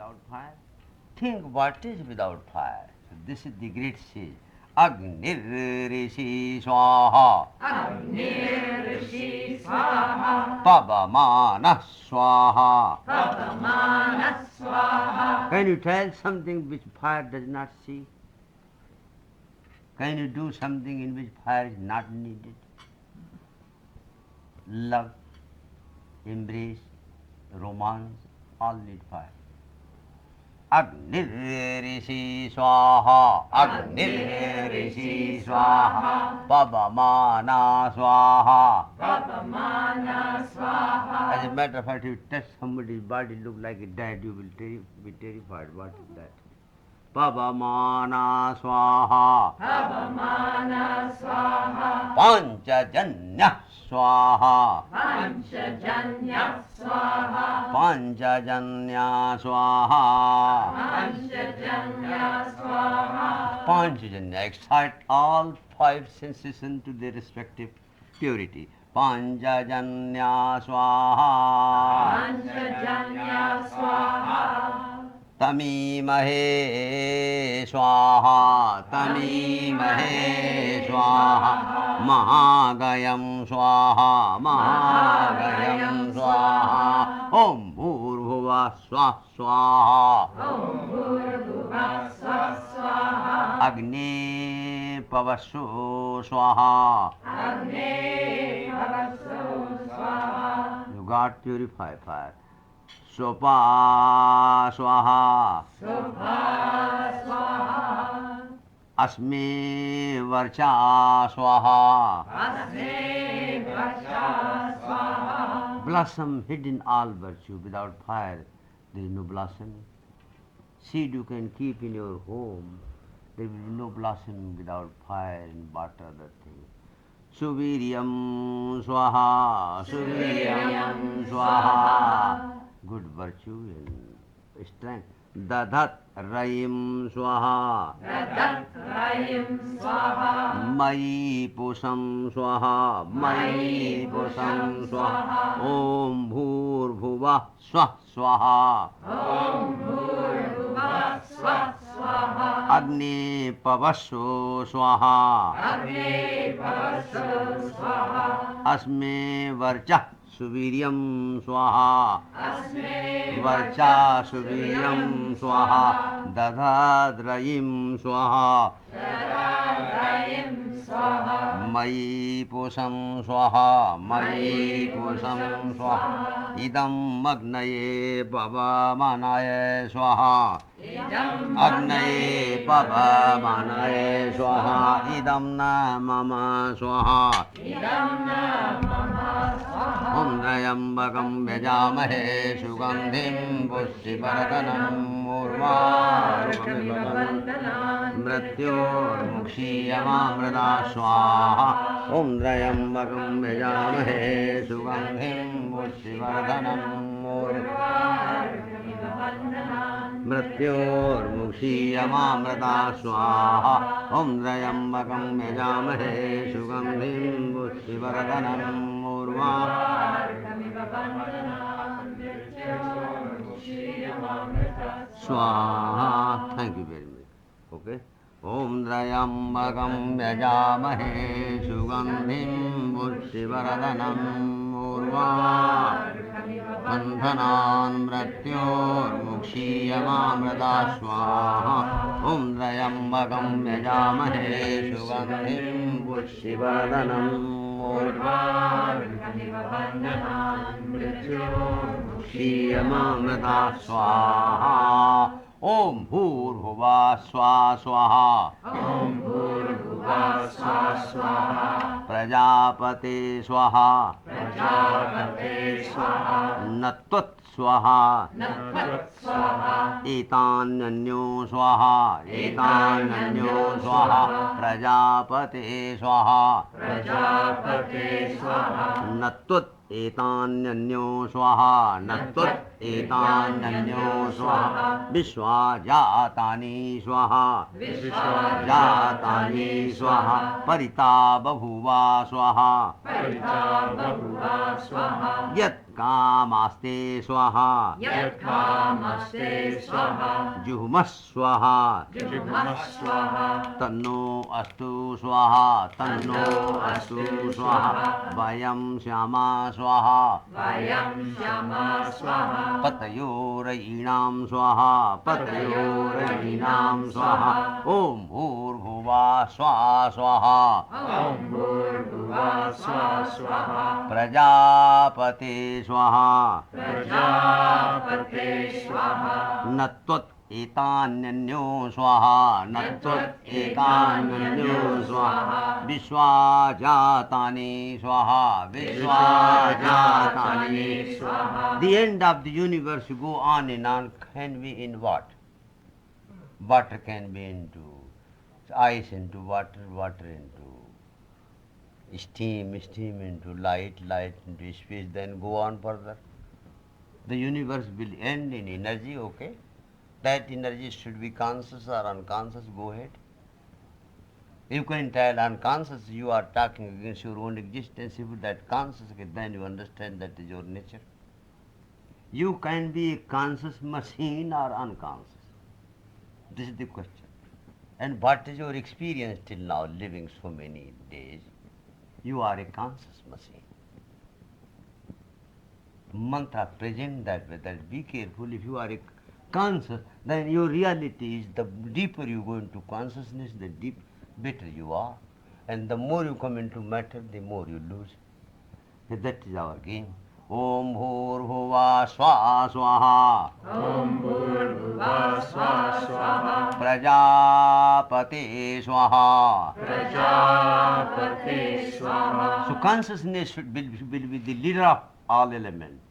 without fire. Think what is without fire. So this is the great sage. Agnir Rishi Swaha. Agnir Rishi Swaha. Pavamana Swaha. Pavamana Swaha. Can you tell something which fire does not see? Can you do something in which fire is not needed? Love, embrace, romance, all need fire. Agnir Rishi Swaha. Agnir Rishi Swaha. Pavamana Swaha. Pavamana Swaha. As a matter of fact, if you touch somebody's body, look like it dead, you will be terrified. What is that? Pavamana Swaha. Pavamana Swaha. Panchajanya Swaha. Panchajanya Swaha. Panchajanya Swaha. Panchajanya Swaha. Panchajanya, excite all five sensations to their respective purity. Panchajanya Swaha. Panchajanya Swaha. Tamimahe Swaha. Tamimahe Swaha. Mahagayam Swaha. Mahagayam Swaha. Om Bhurbhuva Swah Swaha. Om Bhurbhuva Swah Swaha. Agni Pavasu Swaha. Agni Pavasu Swaha. You got purified fire. Sopa Swaha. Sopa Swaha. Asmi Varcha Swaha. Asmi Vacha Swaha. Blossom hidden all virtue. Without fire, there is no blossom. Seed you can keep in your home. There will be no blossom without fire and water, other things. Suviryam Swaha. Suviryam Swaha. Good virtue and strength. Dadhat Rayim Swaha. Dadat Rayim Swaha. Mai Pusam Swaha. Mai Pusam Swaha. Om Bhur Bhuva Swah Swaha. Om Bhurbhuva Swah Swaha. Agni Pavasu Swaha. Agni Pavasu Swaha. Asme Varcha Suviryam Swaha. Asmi Varcha Suviryam Swaha. Dadhat Rayim Swaha. Rayim Swaha. Mai Pusam Swaha. Mai Pusam Swaha. Idam Agnaye Pavamanaye Swaha. Idam Agnaye Pavamanaye Swaha. Idam na Mama Swaha. Idam na Mama Swaha. Om Trayambakam Vyajamahe Sugandhim Pushtivaradhanam Urvarukamiv Bandhanam Mrityormukshiyamamrita Swaha. Om Trayambakam Vyajamahe Sugandhim Pushtivaradhanam Mrityormukshiyamamrita Swaha. Om Trayambakam Vyajamahe Sugandhim Pushtivaradhanam Swaha. Thank you very much. Okay. Om Trayambakam Vyajamahe Sugandhim Pushtivaradhanam Bandhanan Mrityormukshiyamamrita Swaha. Om Trayambakam Vyajamahe Sugandhim Pushtivaradhanam Shiyamamrita Swaha. Om Bhurbhuva Swah Swaha. Om Bhurbhuva Swah Swaha. Prajapate Swaha. Prajapate Swaha. Natvat Swaha. Natvat Swaha. Etananyo Swaha. Etananyo Swaha. Prajapate Swaha. Prajapate Swaha. Natvat Etananyo Swaha. Natvat Etananyo Swaha. Vishwajatani Swaha. Vishwajatani Swaha. Parita Babhuva Swaha. Parita Babhuva Swaha. Yat कामास्ते स्वाहा यत्कामस्ते स्वाहा जुहुमः स्वाहा जुहुमः स्वाहा तन्नो अस्तु स्वाहा तन्नो अस्तु स्वाहा वयं श्यामा स्वाहा वयं श्यामा स्वाहा पतयोरयीणां स्वाहा पतयोरयीणां स्वाहा ॐ भूर्भुवः स्वः स्वाहा ॐ भूर्भुवः स्वः स्वाहा प्रजापते स्वाहा प्रजापते स्वाहा न त्वत् एतान्यन्यो स्वाहा न त्वत् एतान्यन्यो स्वाहा विश्वाजातानि स्वाहा विश्वाजातानि स्वाहा The end of the universe go on and on can be in what? Water can be into ice into water, water into steam, steam into light, light into space, then go on further. The universe will end in energy, okay? That energy should be conscious or unconscious, go ahead. You can tell unconscious you are talking against your own existence. If that conscious, then you understand that is your nature. You can be a conscious machine or unconscious. This is the question. And what is your experience till now, living so many days? You are a conscious machine. Mantra present that way, that be careful. If you are a conscious, then your reality is the deeper you go into consciousness, the better you are. And the more you come into matter, the more you lose. That is our game. Om Bhurbhuva Swaha Swaha ॐ भूर्भुवः स्वः स्वाहा Prajapate Swaha. प्रजापते स्वाहा So consciousness will be the leader of all elements.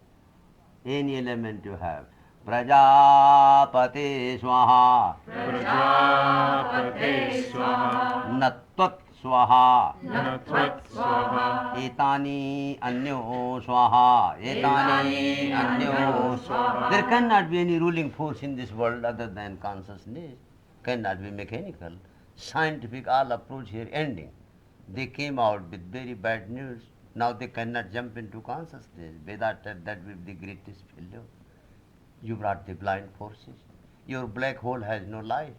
Any element you have. Prajapate Swaha प्रजापते स्वाहा Natvat Swaha न त्वत् स्वाहा Etani Anyo Swaha Etani Anyo Swaha. There cannot be any ruling force in this world other than consciousness. Cannot be mechanical. Scientific all approach here ending. They came out with very bad news. Now they cannot jump into consciousness. Vedanta, that will be the greatest failure. You brought the blind forces. Your black hole has no life.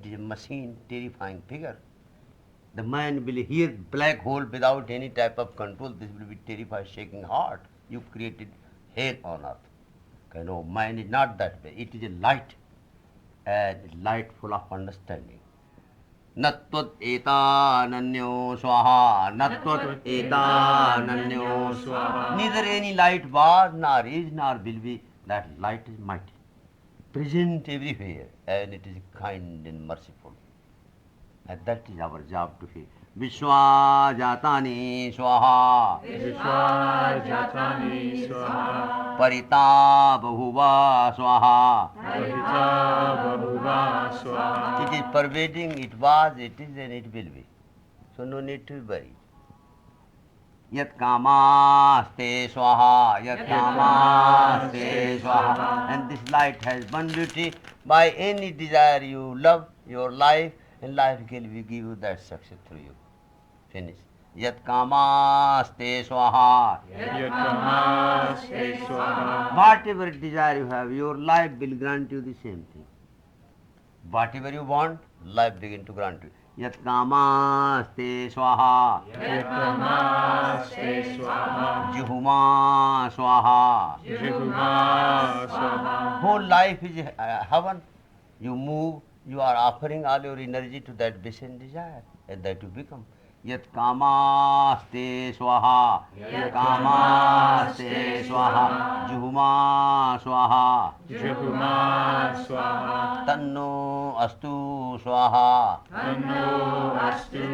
It is a machine, terrifying figure. The man will hear black hole without any type of control. This will be terrified, shaking heart. You created hell on earth. Okay, no, man is not that way. It is a light, and light full of understanding. Natvat etananyo swaha, natvat etananyo swaha. Neither any light was, nor is, nor will be. That light is mighty, present everywhere, and it is kind and merciful. And that is our job to feel. Vishwajatani swaha, विश्वाजातानि स्वाहा parita bahuva swaha. परिता बहुवा स्वाहा It is pervading, it was, it is, and it will be. So no need to worry. Yat kamaste swaha, yat kamaste swaha. And this light has one beauty. By any desire you love your life, and life will give you that success through you. Finish. Yat kamaste swaha. यत्कमास्ते स्वाहा Whatever desire you have, your life will grant you the same thing. Whatever you want, life begin to grant you. Yat kamaste swaha. यत्कमास्ते स्वाहा Juhuma swaha. जिहुमा स्वाहा Whole life is heaven. You move, you are offering all your energy to that wish and desire, and that you become. Yat kamaste swaha. Yat Kamaste swaha. Juhuma swaha. जिहुमा स्वाहा Tanno astu swaha. तन्नो अस्तु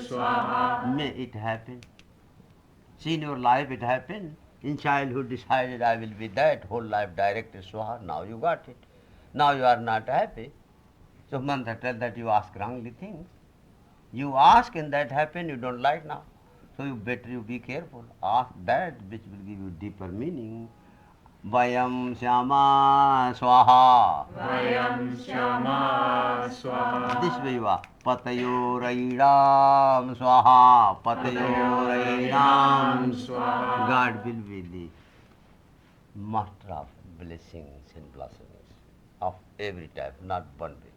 स्वाहा May it happen. See, in your life it happened. In childhood decided I will be that, whole life directed swaha. Now you got it. Now you are not happy. So mantra tell that you ask wrongly things. You ask and that happen, you don't like now. So you better you be careful. Ask that which will give you deeper meaning. Vayam Syama Swaha. वयं श्यामा स्वाहा This way you are. Patayoraidam Swaha. Patayoraidam स्वाहा God will be the master of blessings and blossoms of every type, not one way.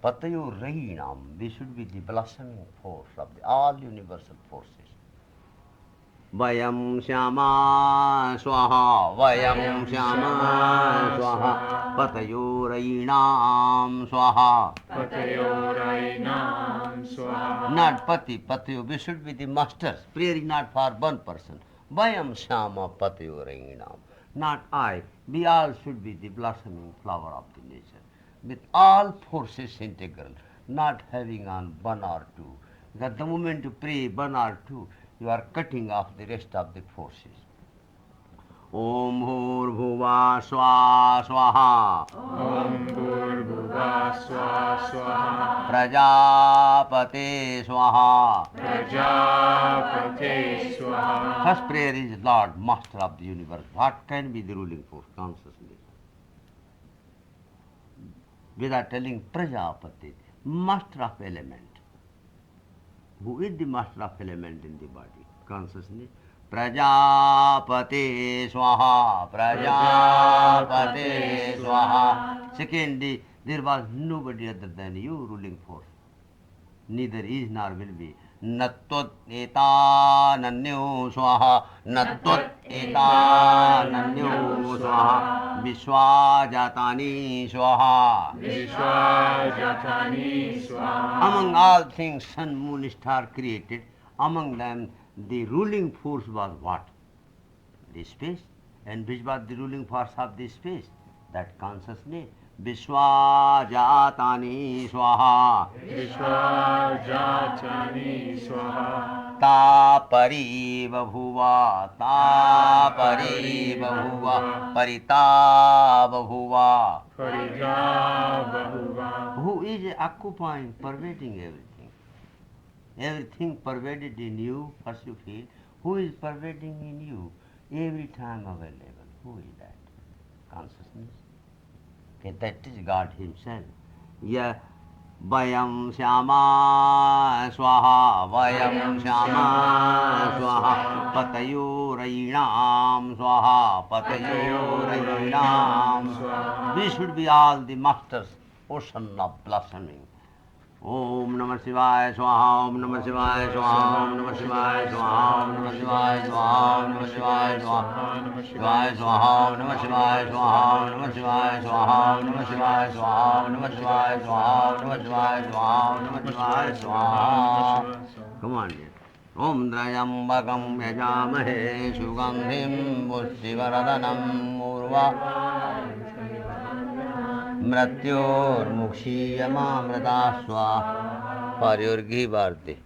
Patayo Rainam, we should be the blossoming force of all universal forces. Vayam Syama Swaha, Vayam Syama Swaha, Patayo Rainam Swaha. Patayorainam Swaha. Not Pati, Patayo, we should be the masters. Prayer is not for one person. Vayam Syama Patayo Rainam. Not I, we all should be the blossoming flower of the nature, with all forces integral, not having on one or two. Because the moment you pray one or two, you are cutting off the rest of the forces. Om Bhur Bhuva Swa Swaha Om Bhurбhuva Swaha Swaha. Prajapate Swaha. Prajapate Swaha. First prayer is Lord, Master of the universe. What can be the ruling force? Consciousness. Without telling Prajapati, Master of element. Who is the master of element in the body? Consciousness. Prajapate Swaha, Prajapate Swaha. Secondly, there was nobody other than you ruling force. Neither is nor will be. Nattot etananyo swaha, nattot etananyo swaha, Vishwajatani swaha. Vishwajatani Swaha. Among all things, sun, moon, star created, among them the ruling force was what? The space. And which was the ruling force of the space? That consciousness. Vishwajatani swaha. Vishwajatani Swaha. Tapari babhuva, tapari babhuva, parita babhuva. Parija Bahuva. Who is occupying, pervading everything. Everything pervaded in you, first you feel. Who is pervading in you? Every time available. Who is that? Consciousness. Okay, that is God Himself. Yeah. Vayam Syama Swaha, Vayam Syama Swaha, Patayo Rainam Swaha, Patayo Rainam Swaha. We should be all the masters, ocean of blossoming. Om Namah Shivaya Swaha, Om Namah Shivaya Swaha, Om Namah Shivaya Swaha, Om Namah Shivaya Swaha, Om Namah Shivaya Swaha, Shivaya Swaha, Om Namah Shivaya Swaha, Om Namah Shivaya Swaha, Om Namah Shivaya Swaha, Om Namah Shivaya Swaha, Om Namah Shivaya Swaha, Om Namah Shivaya Swaha. Come on, dear. Om Trayambakam Yajamahe Sugandhim Pushtivaradhanam Murva Mratyurmukshiyamamritasva. For your give arti.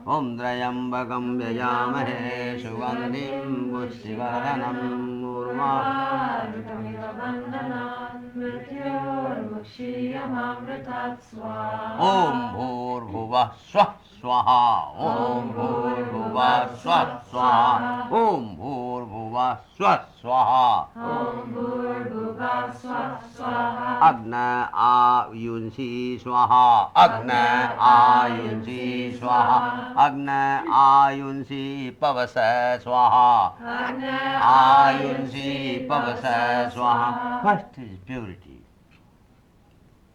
Om Trayambakam Yajamahe Sugandhim Pushtivaradhanam Murva Om Bhurbhuvah Swah Swaha. Om Bhurbhuvah Swah Swaha. Om Bhurbhuvah Swah Swaha. Agna Ayunsi Swaha. Agna Ayunsi Swaha. Agna Ayunsi Pavasa Swaha. Ayunsi Pavasa Swaha. First is purity,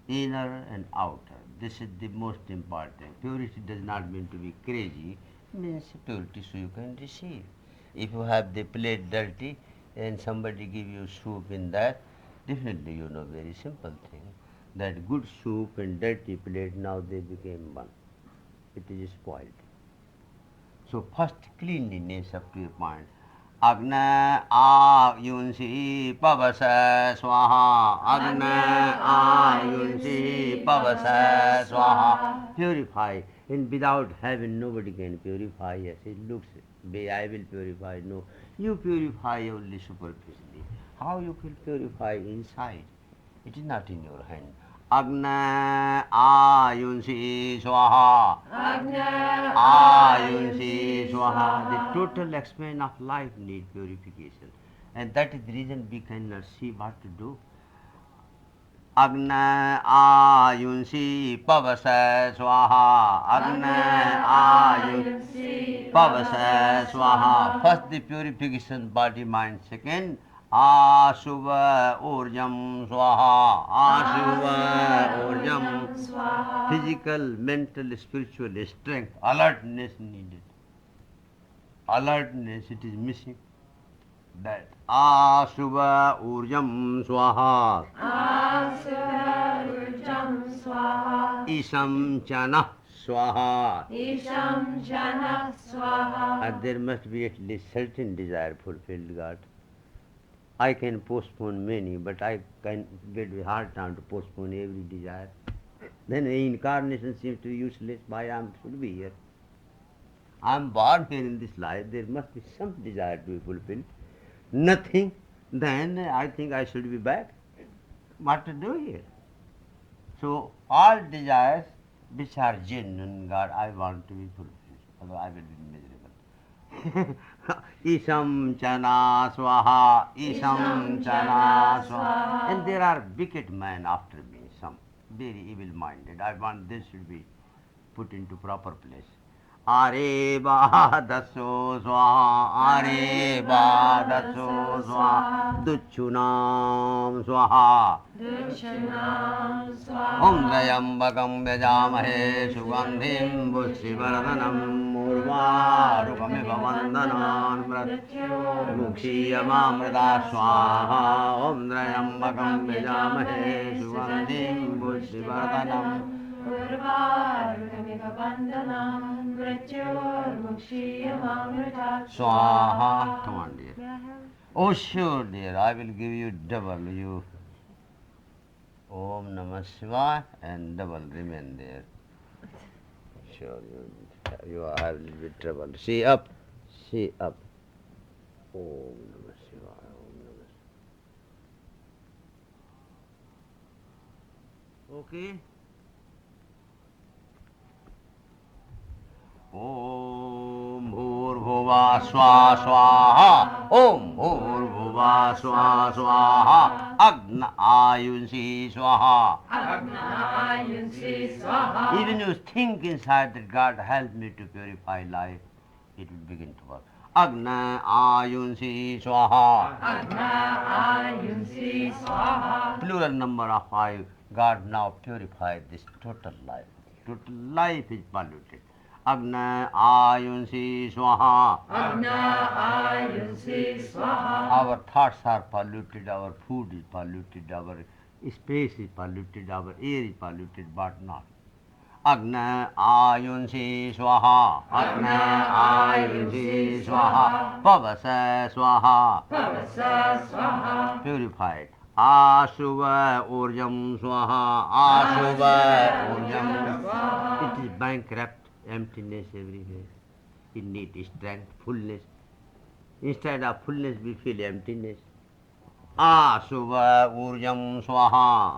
inner and outer. This is the most important. Purity does not mean to be crazy. It means purity so you can receive. If you have the plate dirty and somebody give you soup in that, definitely you know very simple thing, that good soup and dirty plate, now they became one. It is spoiled. So first cleanliness up to a point. Agna Ayunsi Pavasa Swaha. Agna Ayunsi Pavasa Swaha. Purify. And without having, nobody can purify. Yes, it looks, I will purify. No, you purify only superficially. How you will purify inside? It is not in your hand. Agna Ayunsi Swaha. Agna Ayunsi Swaha. The total expanse of life needs purification. And that is the reason we cannot see what to do. Agna Ayunsi Pavasa Swaha. Agna Ayunsi Pavasa Swaha. First the purification body mind. Second Ashuva Urjam Swaha. Ashuva Urjam. Physical, mental, spiritual strength, alertness needed. Alertness, it is missing. That Ashuva Urjam Swaha. Asura Urjam Swaha. Isham Chana Swaha. Isham Jana Swaha. And there must be at least certain desire fulfilled, God. I can postpone many, but I can get a hard time to postpone every desire. Then reincarnation seems to be useless. Why I should be here? I am born here in this life. There must be some desire to be fulfilled. Nothing. Then I think I should be back. What to do here? So all desires which are genuine, God, I want to be fulfilled. Otherwise I will be miserable. Isham Chana Swaha. Isham Chana Swaha. And there are wicked men after me, some very evil-minded. I want this should be put into proper place. Are Daso Swaha. Are Daso Swaha. Duchunam Swaha. Dukshanam Swaha. Om Dayambakam Vyajamahe Sugandhim Bushivardhanam Urvarukamiva Vandanam Mukshiyamamrita Swaha. Om Dayambakam Vyajamahe Sugandhim Bushivardhanam Urvarukamiva Vandanam Mrityurmukshiyamamrita Swaha. Come on, dear. Oh, sure, dear. I will give you double. You Om Namah Shivaya and double remain there. Sure, you have a little bit trouble. See up. See up. Om Namah Shivaya. Om Namah Shivaya. Okay. Om Bhurbhuva Swa Swaha. Om Bhurbhuva Swa Swaha. Agna Ayunsi Swaha. Agnayunsi Swaha. Even you think inside that God help me to purify life, it will begin to work. Agna Ayunsi Swaha. Agnayunsi Swaha. Plural number of 5. God now purified this total life. Total life is polluted. Agna Ayunsi Swaha. Agnayunsi Swaha. Our thoughts are polluted, our food is polluted, our space is polluted, our air is polluted, but not. Agna Ayunsi Swaha. Agna Ayunsi Swaha. Pavasa Swaha. Pavasa Swaha. Purified. Ashuva Urjam Swaha. Ashuva Urjam. It is bankrupt, emptiness everywhere. It needs strength, fullness. Instead of fullness, we feel emptiness. Ashuva Urjam Swaha.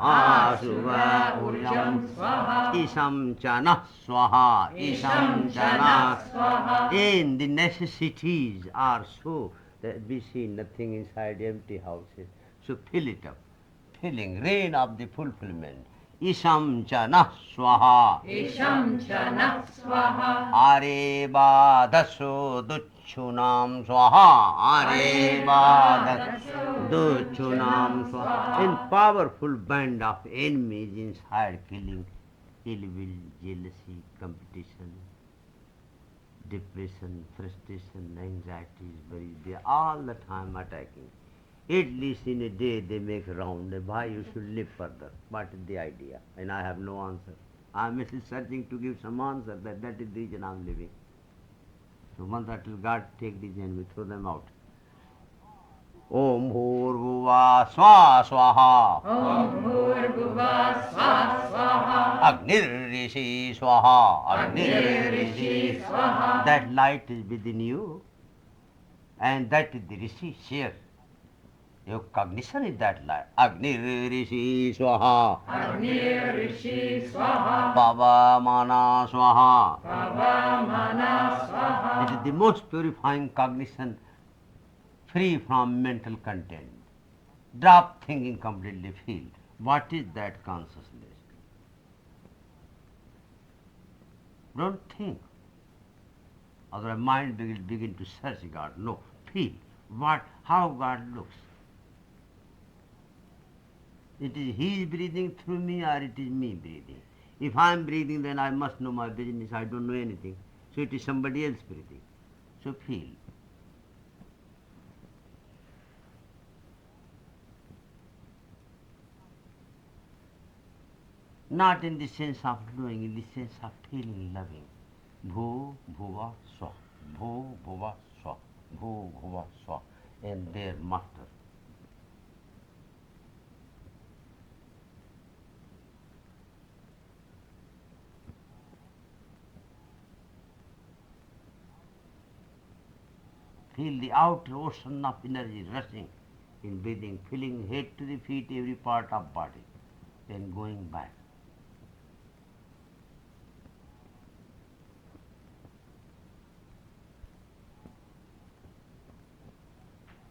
Ashuva Urjam Swaha. Isham Chana Swaha. Isham Chana Swaha. And the necessities are so that we see nothing inside empty houses. So fill it up. Filling, rain of the fulfillment. Isham Chana Swaha. Isham Chana Swaha. Areba Daso Duchunam Swaha. Areba Daso Duchunam Swaha. In powerful band of enemies inside killing, ill will, jealousy, competition, depression, frustration, anxiety is very there all the time attacking. At least in a day they make round. Why you should live further? What is the idea? And I have no answer. I am still searching to give some answer. That is the reason I am living. So once until God take these and we throw them out. Om Bhurbhuva Swa Swaha. Om Bhurbhuva Swa Swaha. Agnir Rishi Swaha. Agnir Rishi Swaha. That light is within you. And that is the Rishi share. Your cognition is that light. Agnir Rishi Swaha. Agnir Rishi Swaha. Pavamana Swaha. Pavamana Swaha. It is the most purifying cognition, free from mental content. Drop thinking completely, feel. What is that consciousness? Don't think. Otherwise mind begin to search God. No, feel how God looks. It is He is breathing through me or it is me breathing. If I am breathing, then I must know my business. I don't know anything. So it is somebody else breathing. So feel. Not in the sense of knowing, in the sense of feeling, loving. Bhu, bhuva, swa. Bhu, bhuva, swa. Bhu, bhuva, swa. And their master. Feel the outer ocean of energy rushing in breathing, filling head to the feet, every part of body, then going back.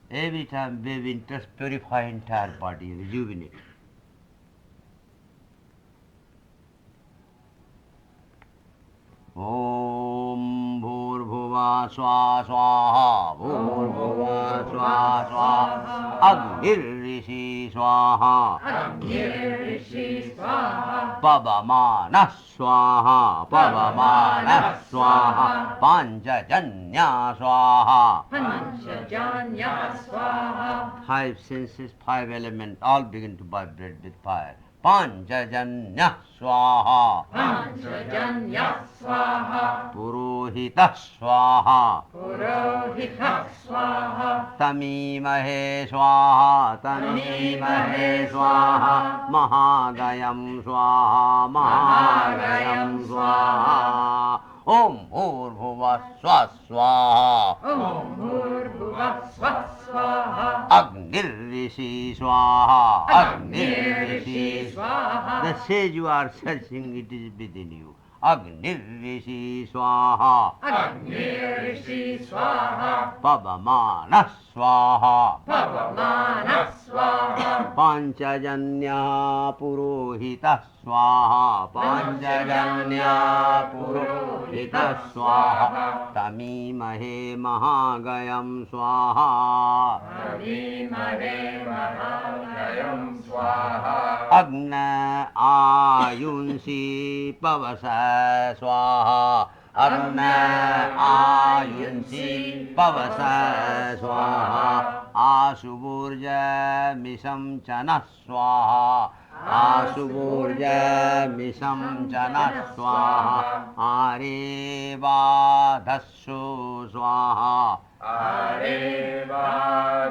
Every time wave enters, purify entire body, rejuvenate. Om Bhurbhuva Swa Swaha Bhurbhuva Swa Swaha Agnir Swaha Agni Swaha Pavamana Swaha Pavamana Swaha Panchajanya Swaha. Panchajanya Swaha. Five senses, five elements, all begin to vibrate with fire. Panchajanya Swaha Panchajanya Swaha. Purohita Swaha Purohita Swaha. Tamimahe Swaha Tamimahe Swaha Mahagayam Swaha Mahagayam Swaha Om Bhurbhuva Swa Swaha Om Bhurbhuva Swa Swaha. Agnir Swaha Agnir Swaha. The sage you are searching, it is within you. Agnir Swaha Agni Swaha. Pavamana Swaha Pavamana Swaha. Panchajanya Purohita Swaha Panchajanya Purohita Swaha Tamimahe Mahagayam Swaha Tamimahe Mahagayam Swaha. Agna Ayunsi Pavasa Swaha Agna Ayunsi Pavasa Swaha Asuburja Misam Chana Swaha Asuburja Misam Chana Swaha Areva Dassu Swaha Areva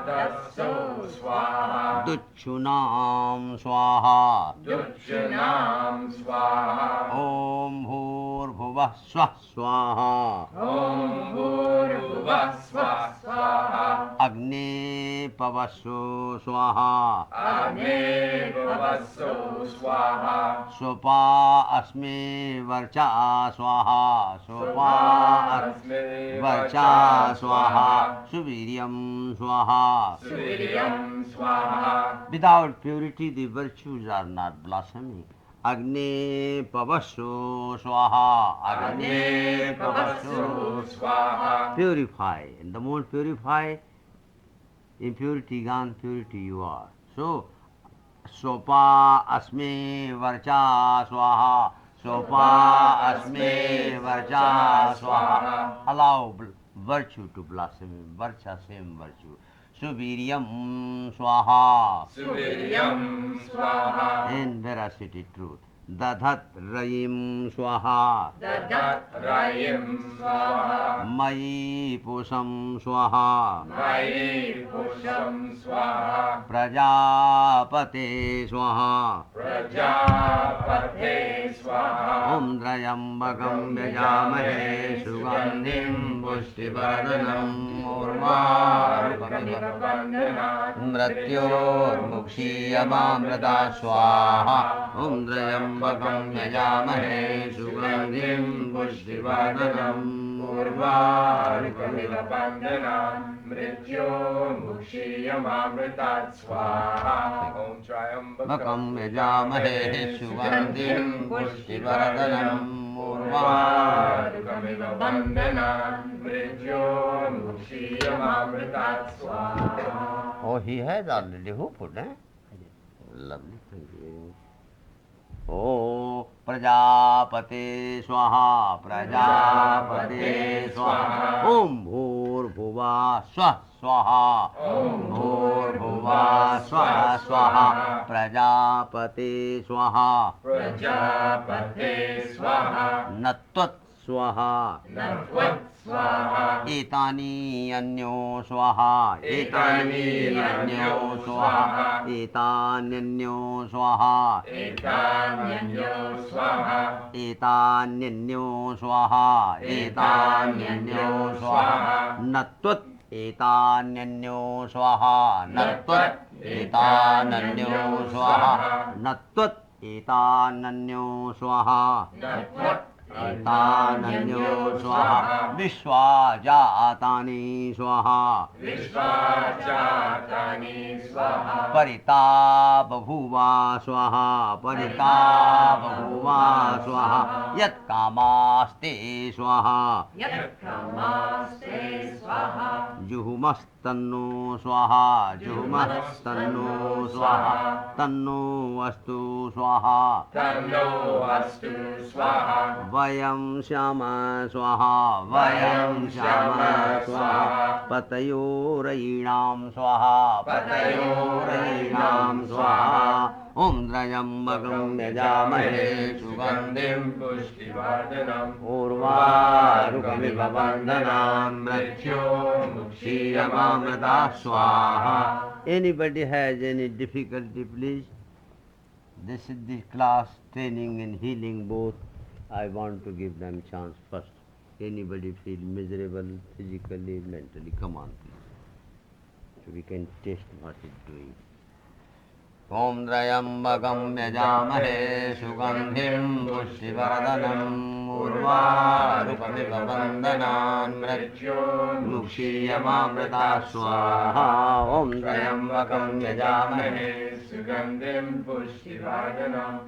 Dassu Swaha. Duchunam Swaha Duchunam Swaha. Om Bhurbhuva Swa Swaha Om Bhurbhuva Swa Swaha. Agni Pavasu Swaha Agni Pavasu Swaha. Sopa Asmi Varcha Swaha Sopa Asmi Varcha Swaha Suviryam Swaha. Suviryam Swaha. Without purity the virtues are not blossoming. Agni Pavasu Swaha Agni Pavasu Swaha. Purify, and the more purify, impurity gone, purity you are. So, Sopa Asmi Varcha Swaha Sopa Asmi Varcha Swaha. Allow virtue to blossom, Varcha same virtue. Suviryam Swaha Suviryam Swaha. in veracity truth. Dadhat Rayim Swaha Dadat Rayim Swaha. Mayi Pusam Swaha Mayi Pusham Swaha. Prajapate Swaha Prajapate Swaha. Om Trayambakam Vyajamahe Sugandhim Pushtivardhanam Urvarukamiva Bandhanam. Mrityormukshiyamamrita Swaha Om Trayambakam Vyajamahe Sugandhim Pushtivardhanam Urvarukamiva Bandhanam. Mrityo Mukshiyamamritat Swaha. Om Trayam त्र्यम्बकं यजामहे सुगन्धिं पुष्टिवर्धनम् उर्वारुकमिव बन्धनान् मृत्योर्मुक्षीयमामृतात् स्वाहा. Oh, he has already. Who put, eh? Lovely, thank you. Oh, प्रजापते स्वाहा प्रजापते स्वाहा. ओम भूर्भुवा स्वः स्वाहा. ओम भूर्भुवा स्वः स्वाहा. प्रजापते स्वाहा. प्रजापते स्वाहा. नत्वत् स्वाहा. नत्वत् स्वाहा. एतानि अन्यो स्वाहा. एतानि अन्यो स्वाहा. एतान्यन्यो स्वाहा. एतान्यन्यो स्वाहा. एतान्यन्यो स्वाहा. एतान्यन्यो स्वाहा. नत्वत् एतान्यन्यो स्वाहा. नत्वत् एतान्यन्यो स्वाहा. नत्वत् एतान्यन्यो स्वाहा. नत्वत् एतान्यन्यो स्वाहा. विश्वाजातानि स्वाहा. विश्वाजातानि स्वाहा. परिता बभूवा स्वाहा. परिता बभूवा स्वाहा. यत्कामास्ते स्वाहा. यत्कामास्ते स्वाहा. जुहुमस्तन्नो स्वाहा. जुहुमस्तन्नो स्वाहा. तन्नो अस्तु स्वाहा. तन्नो अस्तु स्वाहा. वयं श्याम स्वाहा. वयं श्याम स्वाहा. पतयोरयीणां स्वाहा. पतयोरयीणां स्वाहा. ॐ त्र्यम्बकं यजामहे सुगन्धिं पुष्टिवर्धनम् उर्वारुकमिव बन्धनान् मृत्योर्मुक्षीयमामृतात् स्वाहा. Anybody has any difficulty, please? This is the class training and healing both. I want to give them chance first. Anybody feel miserable physically, mentally? Come on, please. So we can test what it's doing. ॐ त्र्यम्बकं यजामहे सुगन्धिं पुष्टिवर्धनम् उर्वारुकमिव बन्धनान् मृत्योर्मुक्षीयमामृतात् स्वाहा. ॐ त्र्यम्बकं यजामहे सुगन्धिं पुष्टिवर्धनम्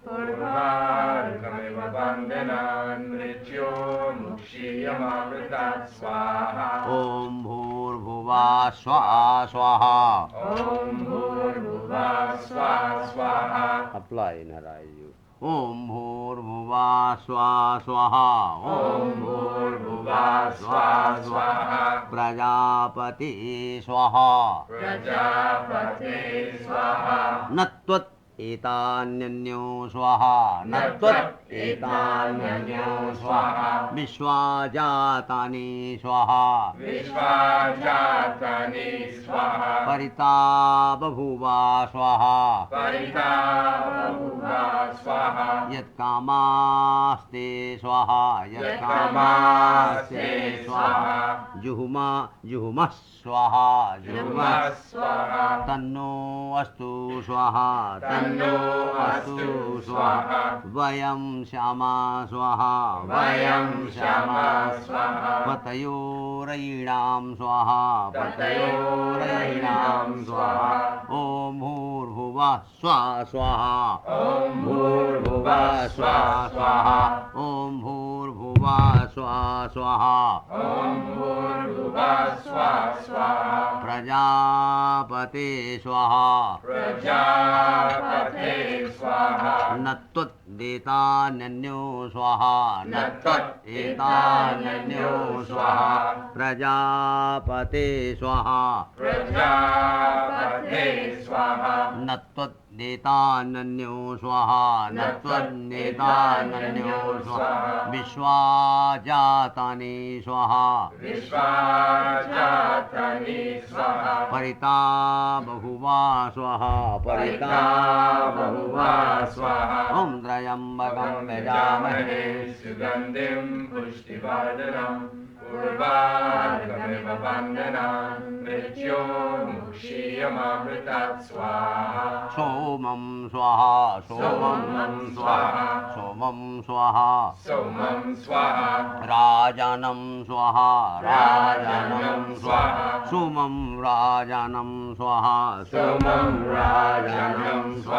उर्वारुकमिव बन्धनान् मृत्योर्मुक्षीयमामृतात् स्वाहा. ॐ भूर्भुवः स्वः स्वाहा. ॐ भूर्भुवः स्वः स्वाहा. Apply in her eyes. ॐ भूर्भुवः स्वः स्वाहा. ॐ भूर्भुवः स्वः स्वाहा. प्रजापति स्वाहा. प्रजापते स्वाहा. नत्वत् एतान्यन्यो स्वाहा. नत्वत् एतान्यन्यो स्वाहा. विश्वाजातानि स्वाहा. विश्वाजातानि स्वाहा. परिता बभूवा स्वाहा. परिता बभूवा स्वाहा. यत्कामास्ते स्वाहा. यत्कामास्ते स्वाहा. जुहुमः स्वाहा. जुहुमः स्वाहा. तन्नो अस्तु स्वाहा. तन्नो अस्तु स्वाहा. वयं श्याम स्वाहा. वयं श्याम स्वाहा. पतयोरयीणां स्वाहा. पतयोरयीणां स्वाहा. ॐ भूर्भुवः स्वः स्वाहा. ॐ भूर्भुवः स्वः स्वाहा. ॐ भूर्भुवः स्वः स्वाहा. ॐ भूर्भुवः स्वः स्वाहा. प्रजापते स्वाहा. प्रजापते स्वाहा. नत्वत् एतान्यन्यो स्वाहा. नत्वत् एतान्यन्यो स्वाहा. प्रजापते स्वाहा. प्रजापते स्वाहा. नत्वत् एतान्यन्यो स्वाहा. नत्वत् एतान्यन्यो स्वाहा. विश्वाजातानि स्वाहा. विश्वाजातानि स्वाहा. परिता बभूवा स्वाहा. परिता बभूवा स्वाहा. ॐ त्र्यम्बकं यजामहे सुगन्धिं पुष्टिवर्धनम् उर्वारुकमिव बन्धनान् मृत्योर्मुक्षीयमामृतात् स्वाहा. सोमं स्वाहा. सोमं स्वाहा. सोमं स्वाहा. सोमं स्वाहा. राजानं स्वाहा. राजानं स्वाहा. सोमं राजानं स्वाहा. सोमं राजानं स्वाहा.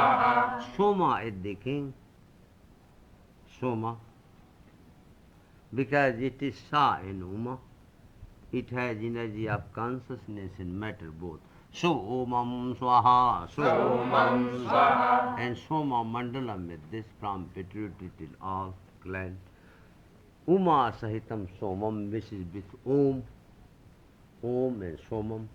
Soma is the king. Soma. Because it is Sa in Uma. It has energy of consciousness and matter both. Somam Swaha. Somam Swaha. And Soma Mandalam is this from pituitary till all gland. Uma Sahitam Somam, which is with Om. Om and Somam.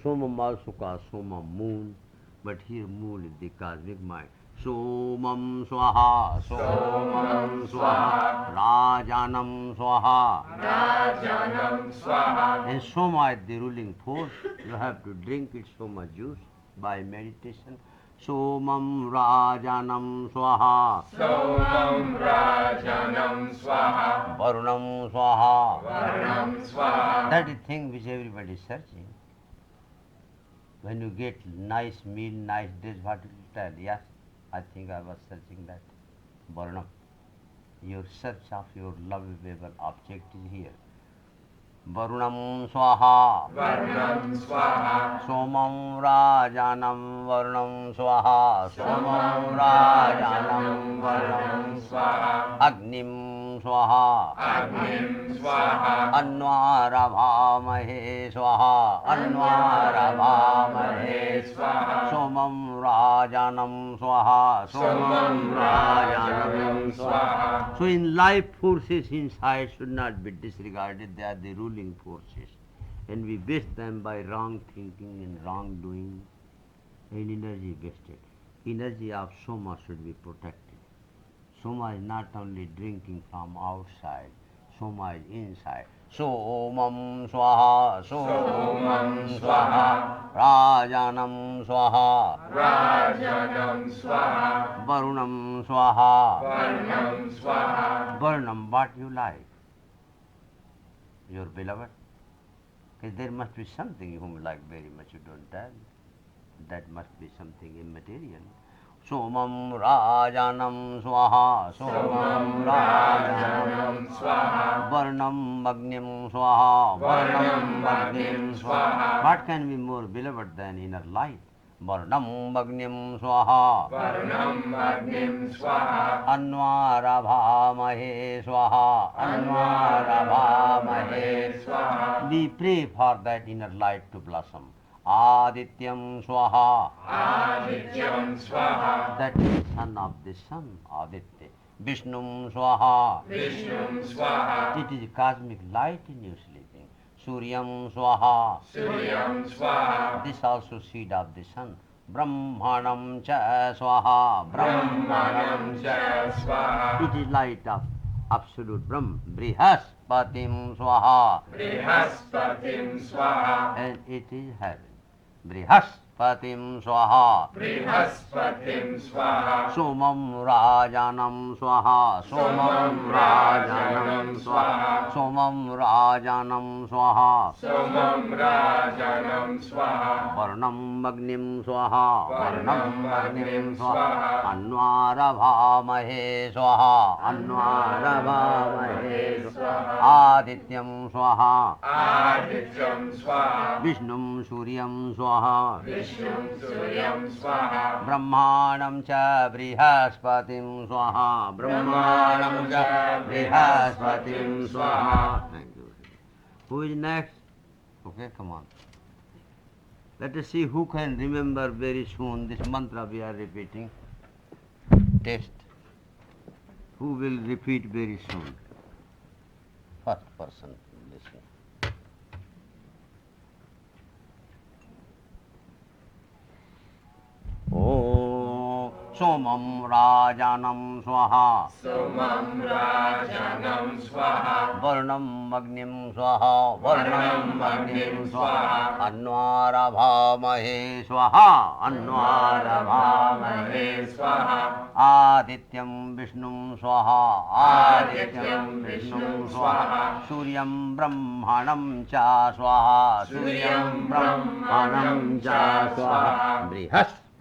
Somam also called Somam moon, but here moon is the cosmic mind. Somam Swaha. Somam Swaha. Rajanam Swaha. Rajanam Swaha. And Soma is the ruling force. You have to drink it Soma juice by meditation. Somam Rajanam Swaha. Somam Rajanam Swaha. Varunam Swaha. Varnam Swaha. That is thing which everybody is searching. When you get nice meal, nice dish, what will you tell? Yes, I think I was searching that. Varnam. Your search of your lovable object is here. Varunam Swaha. Varnam Swaha. Somam Rajanam Varunam Swaha. Somam Rajanam Varunam Swaha. Agnim Swaha. Agnim Swaha. Anvarabhamahe Swaha. Anvarabhamahe Swaha. Somam Rajanam Swaha. Somam Rajanam Swaha. So in life forces inside should not be disregarded. They are the ruling forces. And we waste them by wrong thinking and wrong doing and energy wasted. Energy of Soma should be protected. Soma is not only drinking from outside, Soma is inside. Somam Swaha. Somam Swaha. Rajanam Swaha. Rajanam Swaha. Varunam Swaha. Varnam Swaha. Varnam, what you like. Your beloved. Because there must be something whom like very much you don't tell. That must be something immaterial. Somam Rajanam Swaha. Somam Rajanam Swaha. Varnam Agnim Swaha. Varnam Agnim Swaha. What can be more beloved than inner light? Varnam Agnim Swaha. Varnam Agnim Swaha. Anvarabhamahe Swaha. Anvarabhamahe Swaha. We pray for that inner light to blossom. Adityam Swaha. Adityam Swaha. That is son of the sun, Aditya. Vishnum Swaha. Vishnum Swaha. It is cosmic light in you sleeping. Suryam Swaha. Suryam Swaha. This also seed of the sun. Brahmanam cha Swaha. Brahmanam cha Swaha. It is light of absolute Brahm. Brihaspatim Swaha. Brihaspatim Swaha. And it is heaven. Brihaspatim Swaha. Brihaspatim Swaha. Somam Rajanam Swaha. Somam Rajanam Swaha. Somam Rajanam Swaha. Somam Rajanam Swaha. Varnam Agnim Swaha. Varnam Agnim Swaha. Anvarabhamahe Swaha. Anvarabhamahe Swaha. Adityam Swaha. Adityam Swaha. Vishnum Suryam Swaha. Vishnum Suryam Swaha. Brahmanam cha Brihaspatim Swaha. Brahmanam cha Brihaspatim Swaha. Thank you. Who is next? Okay, come on. Let us see who can remember very soon this mantra we are repeating. Test. Who will repeat very soon? First person, listen. Oh, Somam Rajanam Swaha. Somam Rajanam Swaha. Varnam Agnim Swaha. Varnam Agnim Swaha. Anvarabhamahe Swaha. Anvarabhamahe Swaha. Adityam Vishnum Swaha. Adityam Vishnum Swaha. Suryam Brahmanam cha Swaha. Suryam Brahmanam cha Swaha.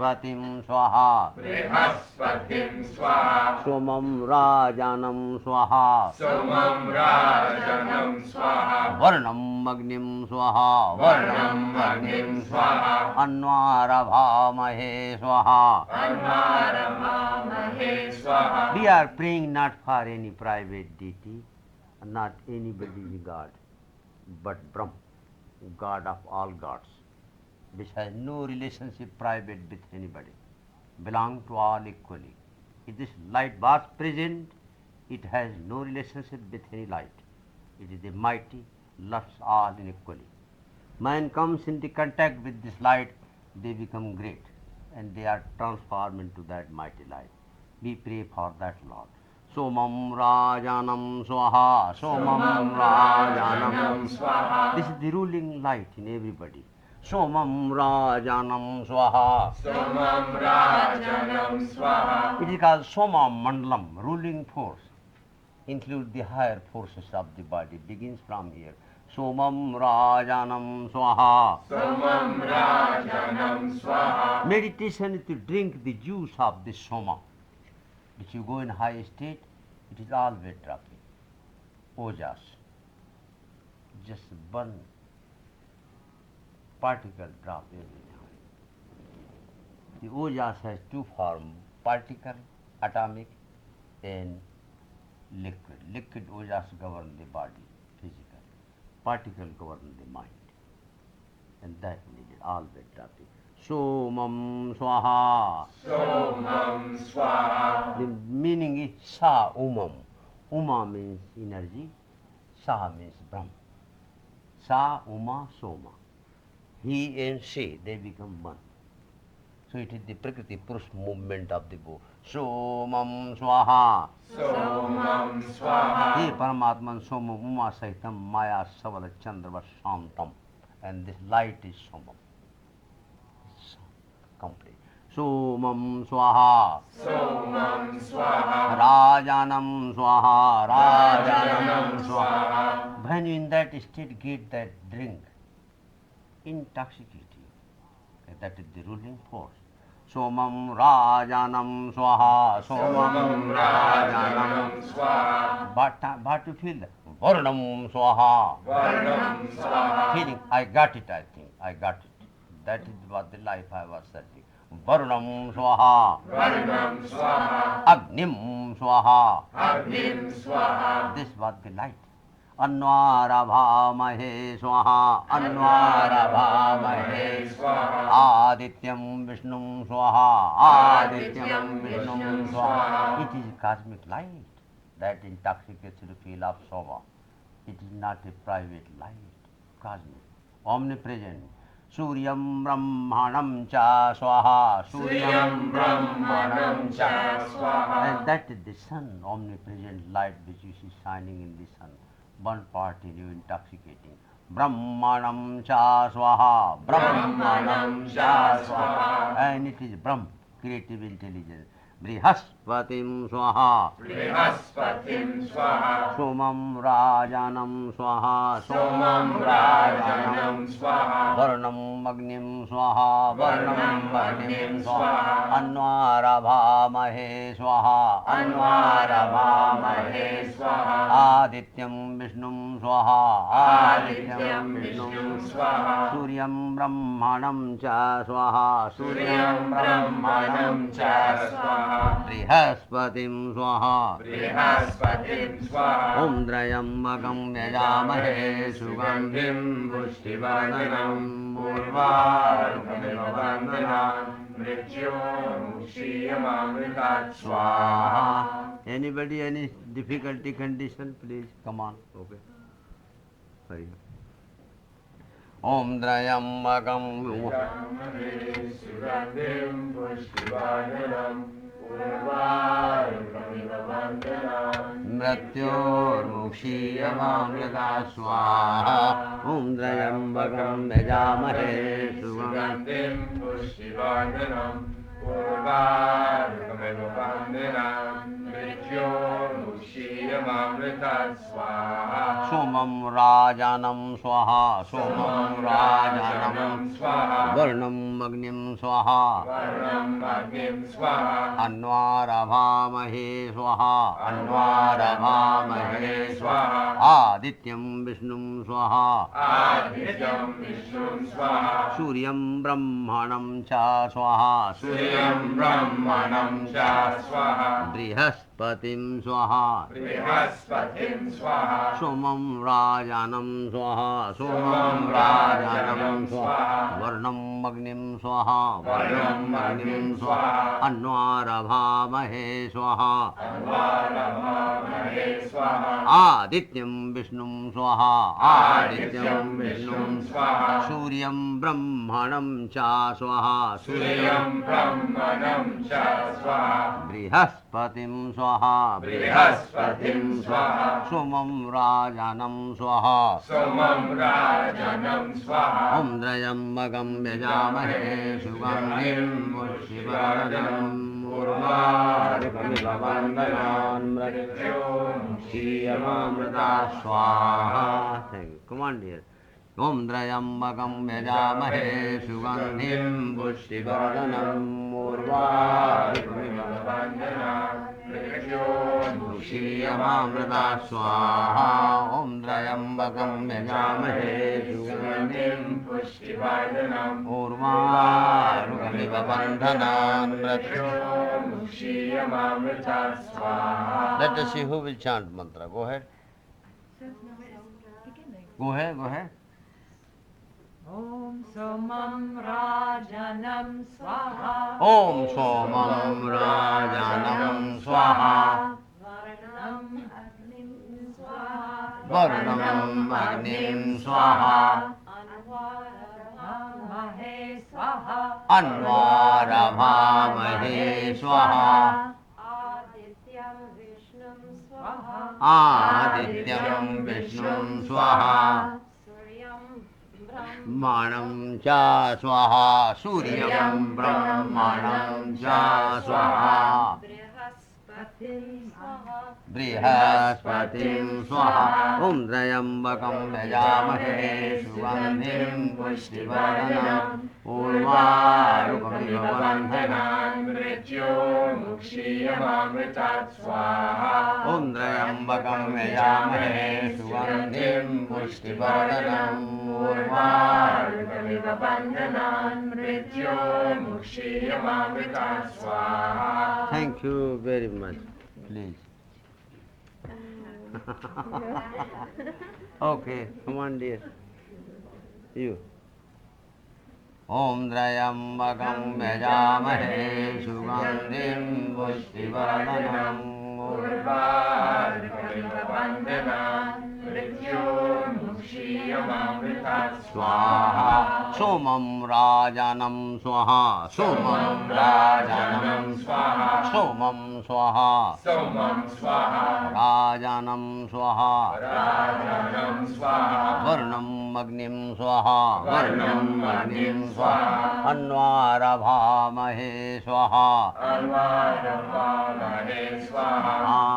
Brihaspatiम् Swaha. Brihaspatiम् Swaha. Somam Rajanam Swaha. Somam Rajanam Swaha. Varnam Agnim Swaha. Varnam Agnim Swaha. Anvarabhamahe Swaha. Anvarabhamahe Swaha. We are praying not for any private deity, not anybody's God, but Brahm, God of all gods, which has no relationship private with anybody, belong to all equally. If this light was present, it has no relationship with any light. It is the mighty, loves all equally. Man comes into contact with this light, they become great, and they are transformed into that mighty light. We pray for that Lord. Somam Rajanam Swaha. Somam Rajanam Swaha. This is the ruling light in everybody. Somam Rajanam Swaha. Somam Rajanam Swaha. It is called Soma Mandalam, ruling force. Includes the higher forces of the body, begins from here. Somam Rajanam Swaha. Somam Rajanam Swaha. Meditation is to drink the juice of the Soma. If you go in high state, it is always dropping. Ojas. Just one particle drop every now and then. The ojas has two forms, particle, atomic, and liquid. Liquid ojas govern the body, physical. Particle govern the mind. And that needed always dropping. Somam Swaha. Somam Swaha. The meaning is Sa Umam. Uma means energy, Sa means Brahm. Sa Uma Soma. He and she, they become one. So it is the Prakriti Purush movement of the bow. Somam Swaha. Somam Swaha. He Paramatman Somam Uma Sahitam Maya Savala Chandrava Shantam. And this light is Somam. Complete. Somam Swaha. Somam Swaha. Rajanam Swaha. Rajanam Rajanam Swaha. Swaha. When you in that state get that drink, intoxicating. That is the ruling force. Somam Rajanam Swaha. Somam Rajanam Swaha. But to feel Varnam Swaha. Varnam Swaha. Feeling, I got it, I think. I got it. That is what the life I was searching. Varnam Swaha. Varnam Swaha. Agnim Swaha. Agnim Swaha. This was the light. Anvarabhamahe Swaha. Anvarabhamahe Swaha. Adityam Vishnum Swaha. Adityam Vishnum Swaha. It is cosmic light that intoxicates the feel of Soma. It is not a private light, cosmic, omnipresent. Suryam Brahmanam Cha Swaha. Suryam Brahmanam Cha Swaha. And that is the sun, omnipresent light which you see shining in the sun. One part in you intoxicating. Brahmanam Cha Swaha. Brahmanam Cha Swaha. And it is Brahm, creative intelligence. Brihaspatim Swaha. Brihaspatim Swaha. Somam Rajanam Swaha. Somam Rajanam Swaha. Varnam Agnim Swaha. Varnam Agnim Swaha. Anvarabhamahe Swaha. Anvarabhamahe Swaha. Adityam Vishnum Swaha. Adityam Vishnum Swaha. Suryam Brahmanam Cha Swaha. Suryam Brahmanam Cha Swaha. Brihaspatim Swaha. Brihaspatim Swaha. Om Trayambakam Yajamahe Sugandhim Pushtivardhanam Purvarukamiva Vandhanam Mrityomukshiyamamritat Swaha. Anybody, any difficulty condition, please come on. Okay. Sorry. Om Trayambakam Sugandhim Pushtivardhanam Purvarukamiva Vandhanam Mrityomukshiyamamrita Swaha. Om Trayambakam Yajamahe Sugandhim Sugandhim Pushtivardhanam Purvarukamiva Vandhanam Mrityomukshiyamamrita Mrita Swaha. Somam Rajanam Swaha. Somam Rajanam Swaha. Varnam Agnim Swaha. Varnam Agnim Swaha. Anvarabhamahe Swaha. Anvarabhamahe Swaha. Adityam Vishnum Swaha. Adityam Vishnum Swaha. Suryam Brahmanam Cha Swaha. Suryam Brahmanam Cha Swaha. Brihaspatim Swaha. Brihaspatim Swaha. Somam Rajanam Swaha. Somam Rajanam Swaha. Varnam Agnim Swaha. Varnam Agnim Swaha. Anvarabhamahe Swaha. Anvarabhamahe Swaha. Adityam Vishnum Swaha. Adityam Vishnum Swaha. Suryam Brahmanam Cha Swaha. Suryam Brahmanam Cha Swaha. Brihaspatim Swaha. Brihaspatim Swaha. Somam Rajanam Swaha. Somam Rajanam Swaha. Om Trayambakam Yajamahe Sugandhim Pushtivarnam Urvarukamiva Vandhanam Mrityunjiyamamrita Swaha. Thank you. Come on, dear. Om Trayambakam Yajamahe Sugandhim Pushtivarnam Urvarukamiva Vandhanam Mrityunjiyamamrita Swaha. Om Trayambakam Yajamahe Sugandhim Pushtivardhanam Urvarukamiva Vandhanam Mrityunjiyamamrita Swaha. Let us see who will chant mantra. Go ahead. Go ahead, go ahead. Om Somam Rajanam Swaha. Om Somam Rajanam Swaha. Varnam Agnim Swaha. Varnam Agnim Swaha. Anvarabhamahe Swaha. Anvarabhamahe Swaha. Adityam Vishnum Swaha. Adityam Vishnum Swaha. Suryam Brahmanam Cha Swaha. Suryam Brahmanam Cha Swaha. Brihaspatim Swaha. Brihaspatim Swaha. Om Trayambakam Yajamahe Sugandhim Pushtivarnam Urvarukamiva Vandhanam Mrityunjiyamamrita Swaha. Om Trayambakam Yajamahe Sugandhim Pushtivarnam Urvarukamiva Vandhanam Mrityunjiyamamrita Swaha. Thank you very much. Please. Okay, come on, dear. You. Om Trayambakam Yajamahe Sugandhim Pushtivarnam Urvarukamiva Vandhanam Mrityunjiyamamrita Swaha. Somam Rajanam Swaha. Somam Rajanam Swaha. Somam Swaha. Somam Swaha. Rajanam Swaha. Rajanam Swaha. Varnam Agnim Swaha. Varnam Agnim Swaha. Anvarabhamahe Swaha. Anvarabhamahe Swaha.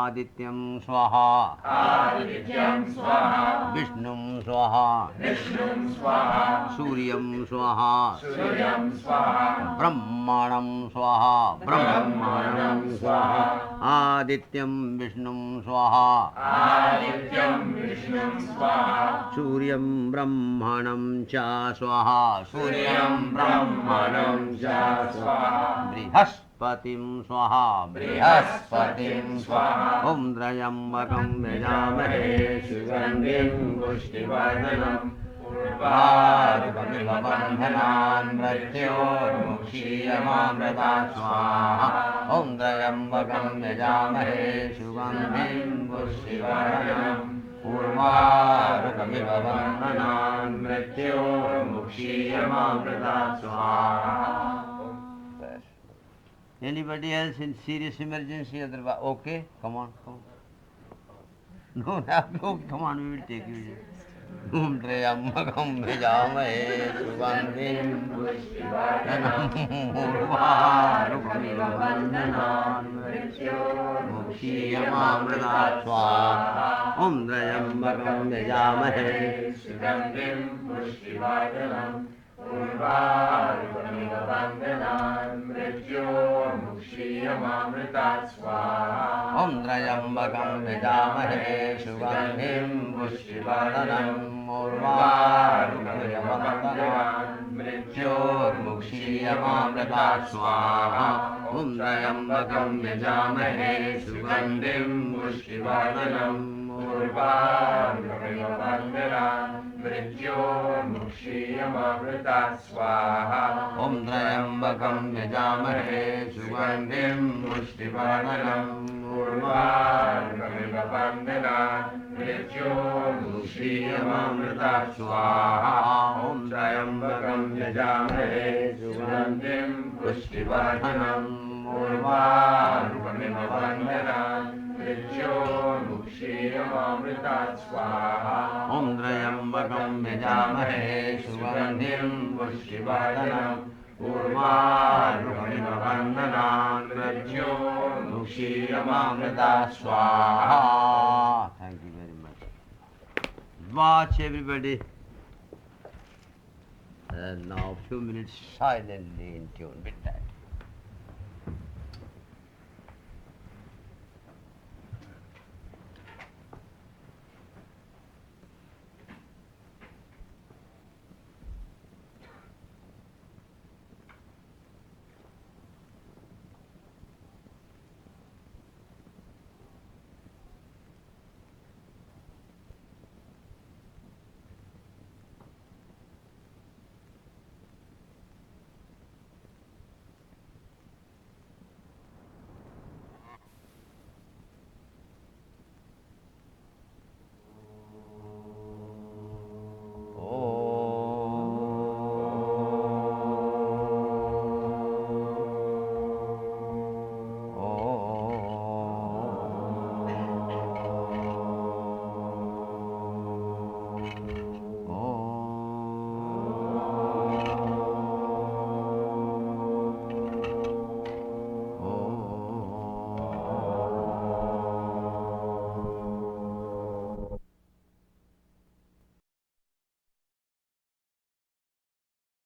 Adityam Swaha. Adityam Swaha. Vishnum Swaha. Vishnum Swaha. Suryam Swaha. Suryam Swaha. Brahmanam Swaha. Brahmanam Swaha. Adityam Vishnum Swaha. Adityam Vishnum Swaha. Suryam Brahmanam Cha Swaha. Suryam Brahmanam Cha Swaha. Brihaspatim Swaha. Brihaspatim Swaha. Om Trayambakam Yajamahe Sugandhim Pushtivarnam Urvarukamiva Vandhanam Mrityunjiyamamrita Swaha. Om Trayambakam Yajamahe Sugandhim Pushtivarnam Urvarukamiva Vandhanam Mrityunjiyamamrita Swaha. Anybody else in serious emergency? Otherwise, okay, come on, come on. No, no, come on, we will take you. Om Trayambakam Yajamahe Sugandhim Pushtivarnam Urvarukamiva Vandhanam Mrityunjiyamamrita Swaha. Om Trayambakam Yajamahe Sugandhim Pushtivardanam Urvarukamiva Bandhanam Mrityurmukshiyamamritat Swaha Om Trayambakam Yajamahe Sugandhim Pushtivardanam Urvarukamiva Bandhanam Mrityurmukshiyamamritat Swaha Om Trayambakam Yajamahe Sugandhim Pushtivardanam Urvarukamiva Bandhanam Mrityurmukshiyamamritat Swaha Om Trayambakam Yajamahe Sugandhim Pushtivardanam Urvarukamiva Bandhanam Mrityurmukshiyamamritat Swaha Om Trayambakam Yajamahe Sugandhim Pushtivardanam Urvarukamiva Bandhanam Mrityurmukshiyamamritat Swaha Om Trayambakam Yajamahe Sugandhim Pushtivardanam Urvarukamiva Bandhanam Mrityurmukshiyamamritat Swaha. Thank you very much. Watch everybody. And now few minutes silently in tune with that.